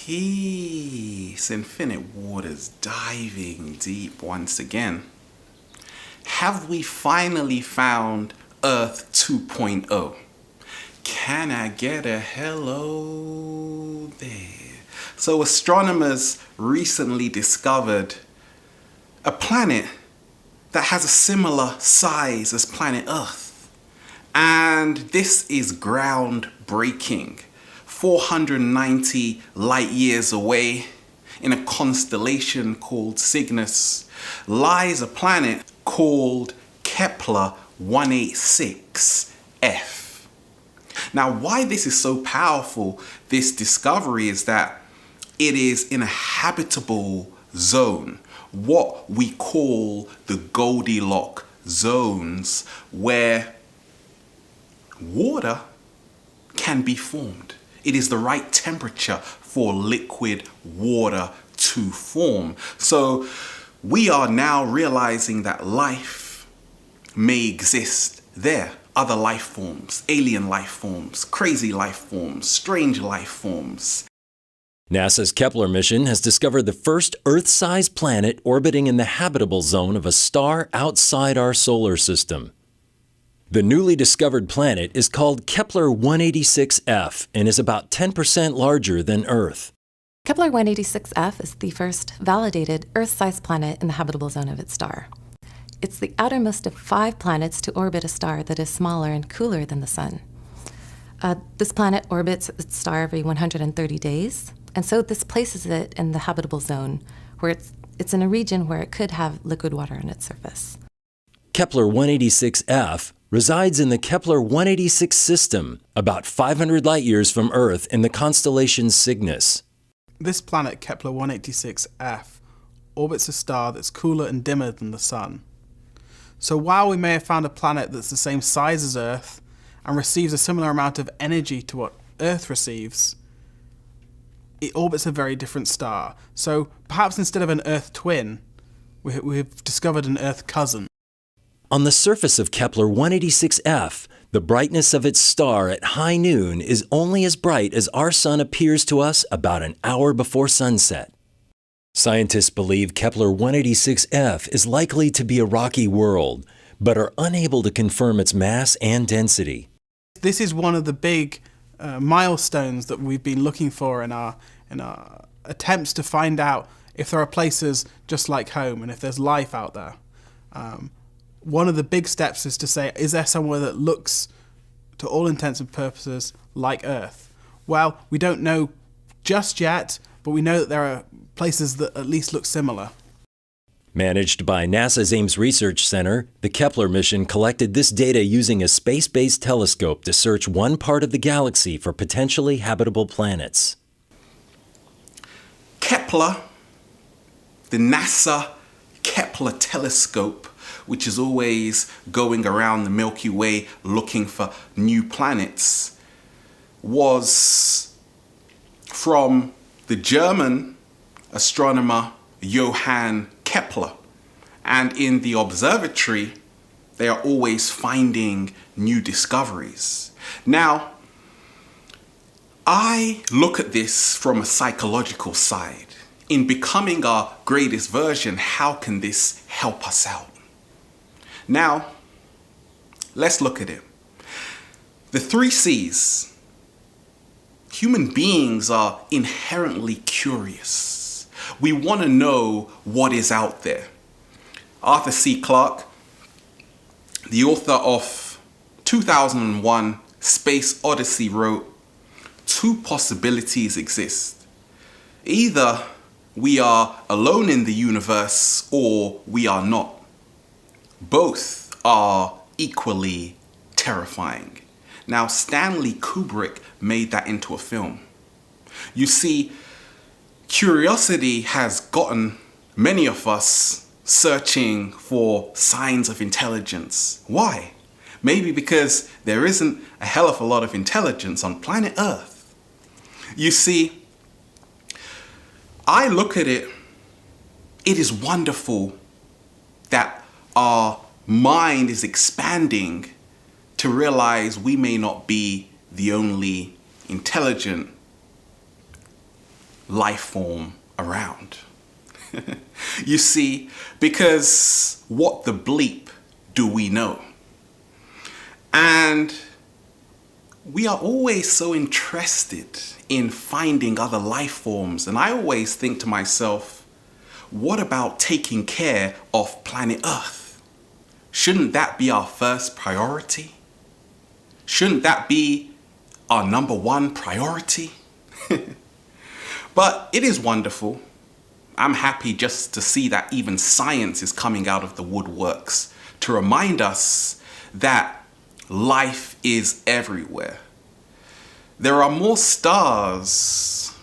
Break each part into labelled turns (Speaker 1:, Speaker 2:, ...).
Speaker 1: Peace, infinite waters diving deep once again. Have we finally found Earth 2.0? Can I get a hello there? So astronomers recently discovered a planet that has a similar size as planet Earth. And this is groundbreaking. 490 light years away, in a constellation called Cygnus, lies a planet called Kepler 186f. Now, why this is so powerful, this discovery, is that it is in a habitable zone, what we call the Goldilocks zones, where water can be formed. It is the right temperature for liquid water to form. So we are now realizing that life may exist there. Other life forms, alien life forms, crazy life forms, strange life forms.
Speaker 2: NASA's Kepler mission has discovered the first Earth-sized planet orbiting in the habitable zone of a star outside our solar system. The newly discovered planet is called Kepler 186f and is about 10% larger than Earth.
Speaker 3: Kepler 186f is the first validated Earth-sized planet in the habitable zone of its star. It's the outermost of 5 planets to orbit a star that is smaller and cooler than the Sun. This planet orbits its star every 130 days, and so this places it in the habitable zone, where it's in a region where it could have liquid water on its surface.
Speaker 2: Kepler 186f resides in the Kepler 186 system, about 500 light-years from Earth in the constellation Cygnus.
Speaker 4: This planet, Kepler 186f, orbits a star that's cooler and dimmer than the Sun. So while we may have found a planet that's the same size as Earth and receives a similar amount of energy to what Earth receives, it orbits a very different star. So perhaps instead of an Earth twin, we've discovered an Earth cousin.
Speaker 2: On the surface of Kepler 186f, the brightness of its star at high noon is only as bright as our Sun appears to us about an hour before sunset. Scientists believe Kepler 186f is likely to be a rocky world, but are unable to confirm its mass and density.
Speaker 4: This is one of the big milestones that we've been looking for in our attempts to find out if there are places just like home and if there's life out there. One of the big steps is to say, is there somewhere that looks, to all intents and purposes, like Earth? Well, we don't know just yet, but we know that there are places that at least look similar.
Speaker 2: Managed by NASA's Ames Research Center, the Kepler mission collected this data using a space-based telescope to search one part of the galaxy for potentially habitable planets.
Speaker 1: Kepler, the NASA Kepler telescope, which is always going around the Milky Way looking for new planets, was from the German astronomer Johann Kepler. And in the observatory, they are always finding new discoveries. Now, I look at this from a psychological side. In becoming our greatest version, how can this help us out? Now, let's look at it. The 3 C's. Human beings are inherently curious. We want to know what is out there. Arthur C. Clarke, the author of 2001 Space Odyssey, wrote, 2 possibilities exist. Either we are alone in the universe or we are not. Both are equally terrifying. Now, Stanley Kubrick made that into a film. You see, curiosity has gotten many of us searching for signs of intelligence. Why? Maybe because there isn't a hell of a lot of intelligence on planet Earth. You see, I look at it, it is wonderful that our mind is expanding to realize we may not be the only intelligent life form around. You see, because what the bleep do we know? And we are always so interested in finding other life forms. And I always think to myself, what about taking care of planet Earth? Shouldn't that be our first priority? Shouldn't that be our number one priority? But it is wonderful. I'm happy just to see that even science is coming out of the woodworks to remind us that life is everywhere. There are more stars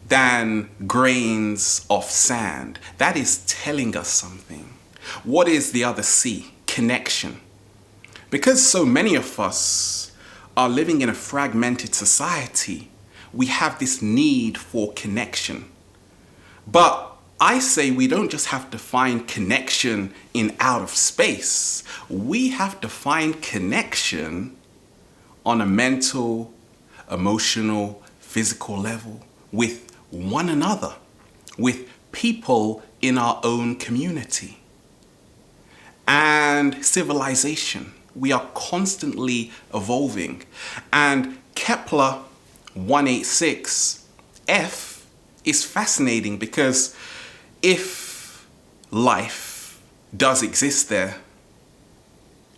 Speaker 1: than grains of sand. That is telling us something. What is the other C? Connection. Because so many of us are living in a fragmented society, we have this need for connection. But I say we don't just have to find connection in outer space. We have to find connection on a mental, emotional, physical level with one another, with people in our own community. And civilization. We are constantly evolving. And Kepler 186f is fascinating because if life does exist there,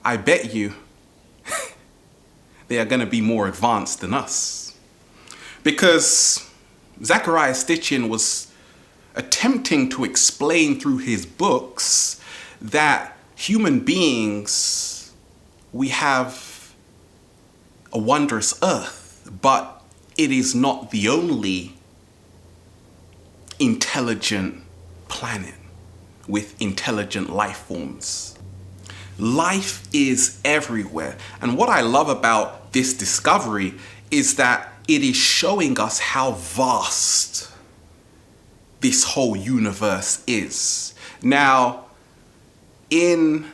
Speaker 1: I bet you they are going to be more advanced than us. Because Zecharia Sitchin was attempting to explain through his books that human beings, we have a wondrous earth, but it is not the only intelligent planet with intelligent life forms. Life is everywhere. And what I love about this discovery is that it is showing us how vast this whole universe is. Now, in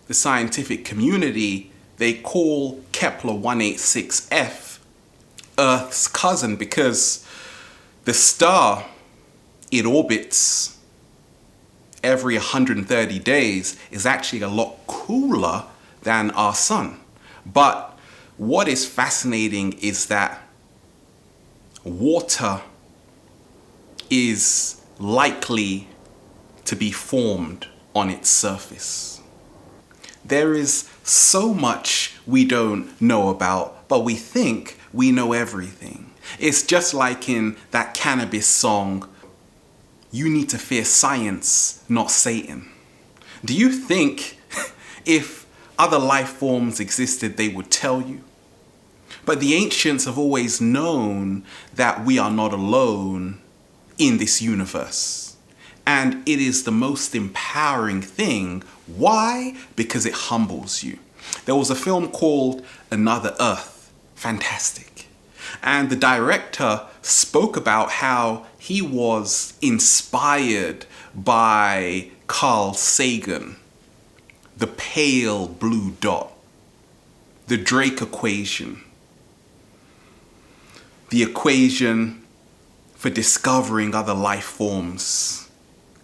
Speaker 1: the scientific community, they call Kepler 186f Earth's cousin because the star it orbits every 130 days is actually a lot cooler than our sun. But what is fascinating is that water is likely to be formed on its surface. There is so much we don't know about, but we think we know everything. It's just like in that cannabis song, you need to fear science, not Satan. Do you think if other life forms existed, they would tell you? But the ancients have always known that we are not alone in this universe. And it is the most empowering thing. Why? Because it humbles you. There was a film called Another Earth. Fantastic. And the director spoke about how he was inspired by Carl Sagan, the pale blue dot, the Drake equation, the equation for discovering other life forms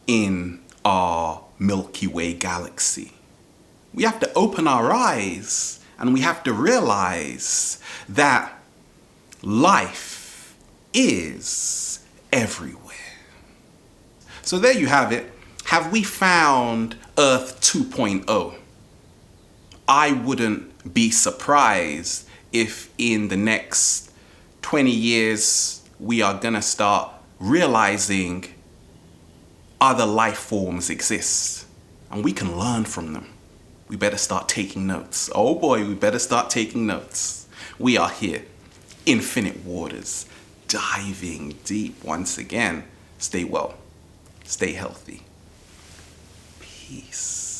Speaker 1: in our Milky Way galaxy. We have to open our eyes and we have to realize that life is everywhere. So there you have it. Have we found Earth 2.0? I wouldn't be surprised if in the next 20 years we are gonna start realizing other life forms exist and we can learn from them. We better start taking notes. Oh boy, we better start taking notes. We are here, infinite waters, diving deep once again. Stay well, stay healthy. Peace.